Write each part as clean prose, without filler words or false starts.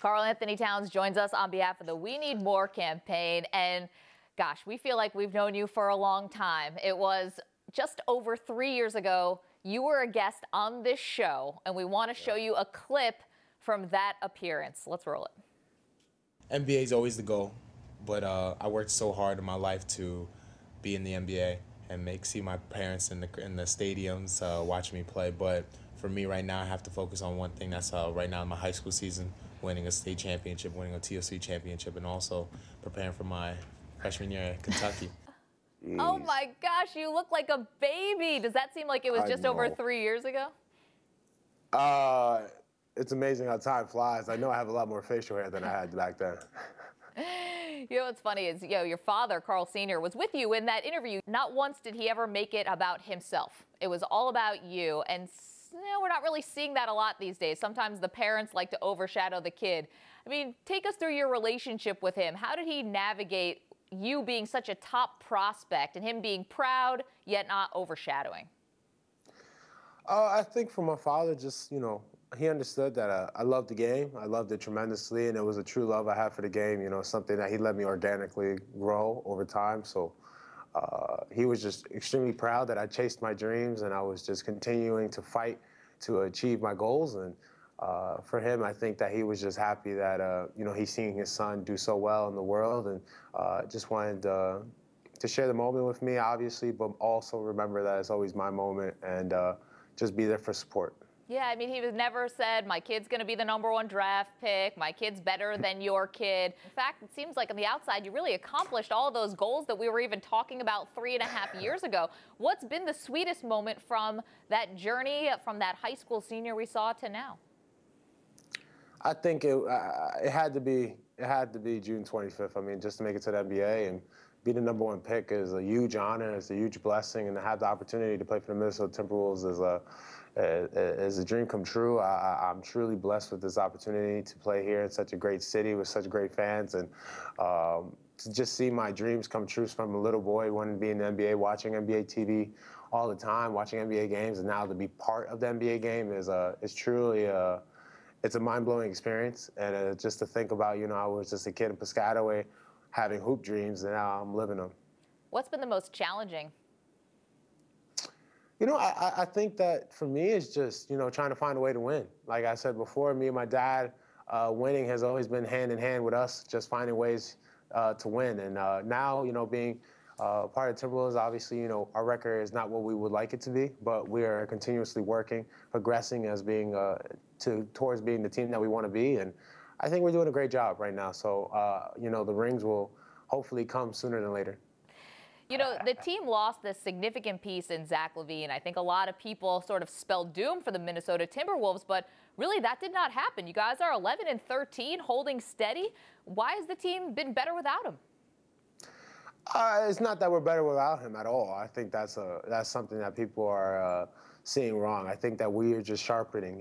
Karl-Anthony Towns joins us on behalf of the We Need More campaign. And gosh, we feel like we've known you for a long time. It was just over 3 years ago. You were a guest on this show, and we want to show you a clip from that appearance. Let's roll it. NBA is always the goal, but I worked so hard in my life to be in the NBA and see my parents in the stadiums watching me play. But for me right now, I have to focus on one thing. That's right now in my high school season, winning a state championship, winning a TOC championship, and also preparing for my freshman year at Kentucky. Oh my gosh, you look like a baby. Does that seem like it was just over 3 years ago? It's amazing how time flies. I know I have a lot more facial hair than I had back then. You know what's funny is, your father, Carl Sr., was with you in that interview. Not once did he ever make it about himself. It was all about you. And we're not really seeing that a lot these days. Sometimes the parents like to overshadow the kid. I mean, take us through your relationship with him. How did he navigate you being such a top prospect and him being proud yet not overshadowing? I think for my father, just, he understood that I loved the game. I loved it tremendously, and it was a true love I had for the game, something that he let me organically grow over time. So he was just extremely proud that I chased my dreams and I was just continuing to fight to achieve my goals. And for him, I think that he was just happy that, he's seeing his son do so well in the world, and just wanted to share the moment with me, obviously, but also remember that it's always my moment and just be there for support. Yeah, I mean, he was never said, my kid's going to be the #1 draft pick, my kid's better than your kid. In fact, it seems like on the outside, you really accomplished all of those goals that we were even talking about 3.5 years ago. What's been the sweetest moment from that journey, from that high school senior we saw to now? I think it had to be June 25th. I mean, just to make it to the NBA and be the #1 pick is a huge honor. It's a huge blessing, and to have the opportunity to play for the Minnesota Timberwolves is a dream come true. I'm truly blessed with this opportunity to play here in such a great city with such great fans, and to just see my dreams come true from a little boy wanting to be in the NBA, watching NBA TV all the time, watching NBA games, and now to be part of the NBA game is truly it's a mind-blowing experience. And just to think about, I was just a kid in Piscataway having hoop dreams, and now I'm living them. What's been the most challenging? I think that for me it's just, trying to find a way to win. Like I said before, me and my dad, winning has always been hand in hand with us, just finding ways to win. And now, being part of Timberwolves, obviously, our record is not what we would like it to be, but we are continuously working, progressing as being towards being the team that we want to be. And I think we're doing a great job right now. So, the rings will hopefully come sooner than later. The team lost this significant piece in Zach LaVine. I think a lot of people sort of spelled doom for the Minnesota Timberwolves, but really that did not happen. You guys are 11-13, holding steady. Why has the team been better without him? It's not that we're better without him at all. I think that's something that people are seeing wrong. I think that we are just sharpening.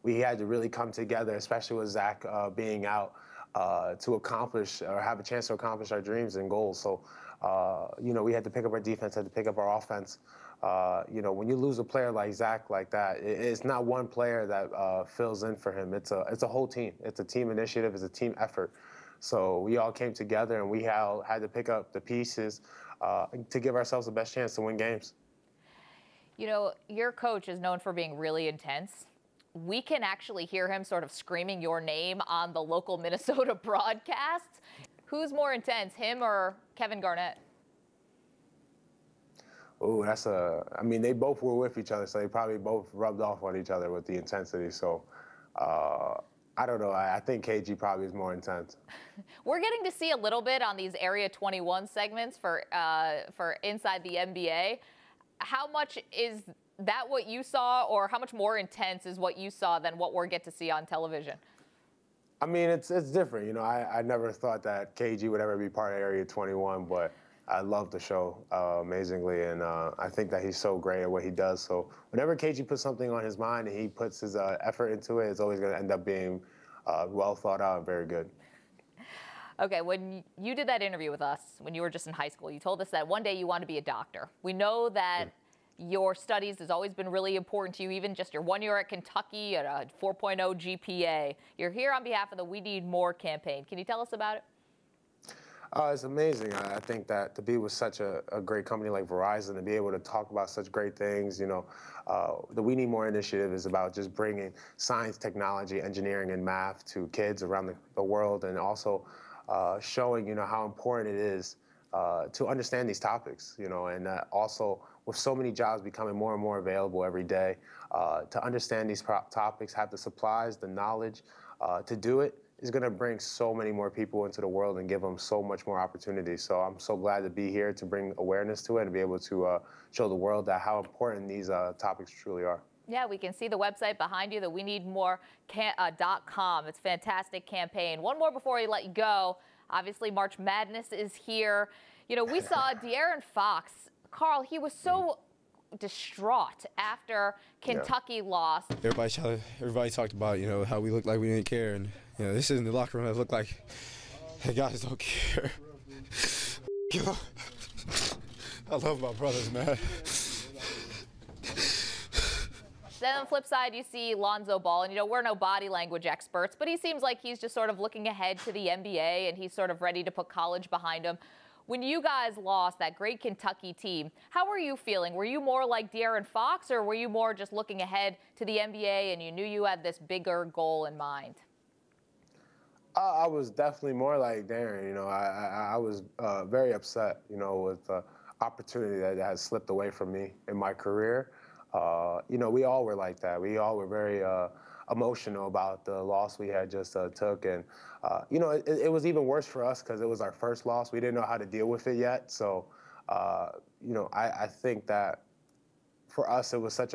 We had to really come together, especially with Zach being out, to accomplish or have a chance to accomplish our dreams and goals. So, we had to pick up our defense, had to pick up our offense. When you lose a player like Zach like that, it's not one player that fills in for him. It's a whole team. It's a team initiative. It's a team effort. So we all came together and we had to pick up the pieces to give ourselves the best chance to win games. Your coach is known for being really intense. We can actually hear him sort of screaming your name on the local Minnesota broadcasts. Who's more intense, him or Kevin Garnett? Oh, they both were with each other, so they probably both rubbed off on each other with the intensity. So I don't know. I think KG probably is more intense. We're getting to see a little bit on these Area 21 segments for Inside the NBA. How much is that what you saw, or how much more intense is what you saw than what we're get to see on television? I mean, it's different. I never thought that KG would ever be part of Area 21, but I love the show amazingly, and I think that he's so great at what he does. So whenever KG puts something on his mind and he puts his effort into it, it's always going to end up being well thought out and very good. Okay, when you did that interview with us when you were just in high school, you told us that one day you want to be a doctor. We know that your studies has always been really important to you, even just your 1 year at Kentucky at a 4.0 GPA. You're here on behalf of the We Need More campaign. Can you tell us about it? It's amazing. I think that to be with such a great company like Verizon, to be able to talk about such great things, you know, the We Need More initiative is about just bringing science, technology, engineering, and math to kids around the world, and also showing, you know, how important it is to understand these topics, you know, and also with so many jobs becoming more and more available every day, to understand these topics, have the supplies, the knowledge to do it, is going to bring so many more people into the world and give them so much more opportunity. So I'm so glad to be here to bring awareness to it and be able to show the world that how important these topics truly are. Yeah, we can see the website behind you, the WeNeedMore.com. It's a fantastic campaign. One more before we let you go. Obviously, March Madness is here. You know, we saw De'Aaron Fox. Carl, he was so distraught after Kentucky lost. Everybody talked about, you know, how we looked like we didn't care, and you know, this is in the locker room. It looked like the guys don't care. I love my brothers, man. Then on the flip side, you see Lonzo Ball, and you know, we're no body language experts, but he seems like he's just sort of looking ahead to the NBA, and he's sort of ready to put college behind him. When you guys lost that great Kentucky team, how were you feeling? Were you more like De'Aaron Fox, or were you more just looking ahead to the NBA and you knew you had this bigger goal in mind? I was definitely more like De'Aaron. You know, I was very upset, you know, with the opportunity that has slipped away from me in my career. You know, we all were like that. We all were very emotional about the loss we had just took. And, you know, it was even worse for us because it was our first loss. We didn't know how to deal with it yet. So, you know, I think that for us, it was such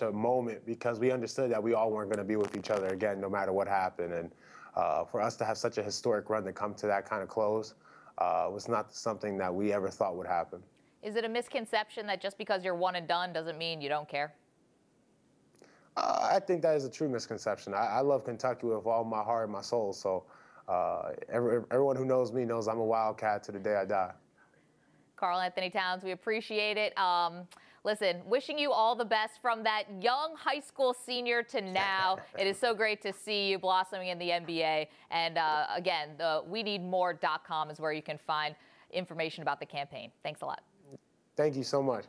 a moment because we understood that we all weren't going to be with each other again, no matter what happened. And for us to have such a historic run to come to that kind of close was not something that we ever thought would happen. Is it a misconception that just because you're one and done doesn't mean you don't care? I think that is a true misconception. I love Kentucky with all my heart and my soul. So everyone who knows me knows I'm a Wildcat to the day I die. Karl-Anthony Towns, we appreciate it. Listen, wishing you all the best from that young high school senior to now. It is so great to see you blossoming in the NBA. And again, the WeNeedMore.com is where you can find information about the campaign. Thanks a lot. Thank you so much.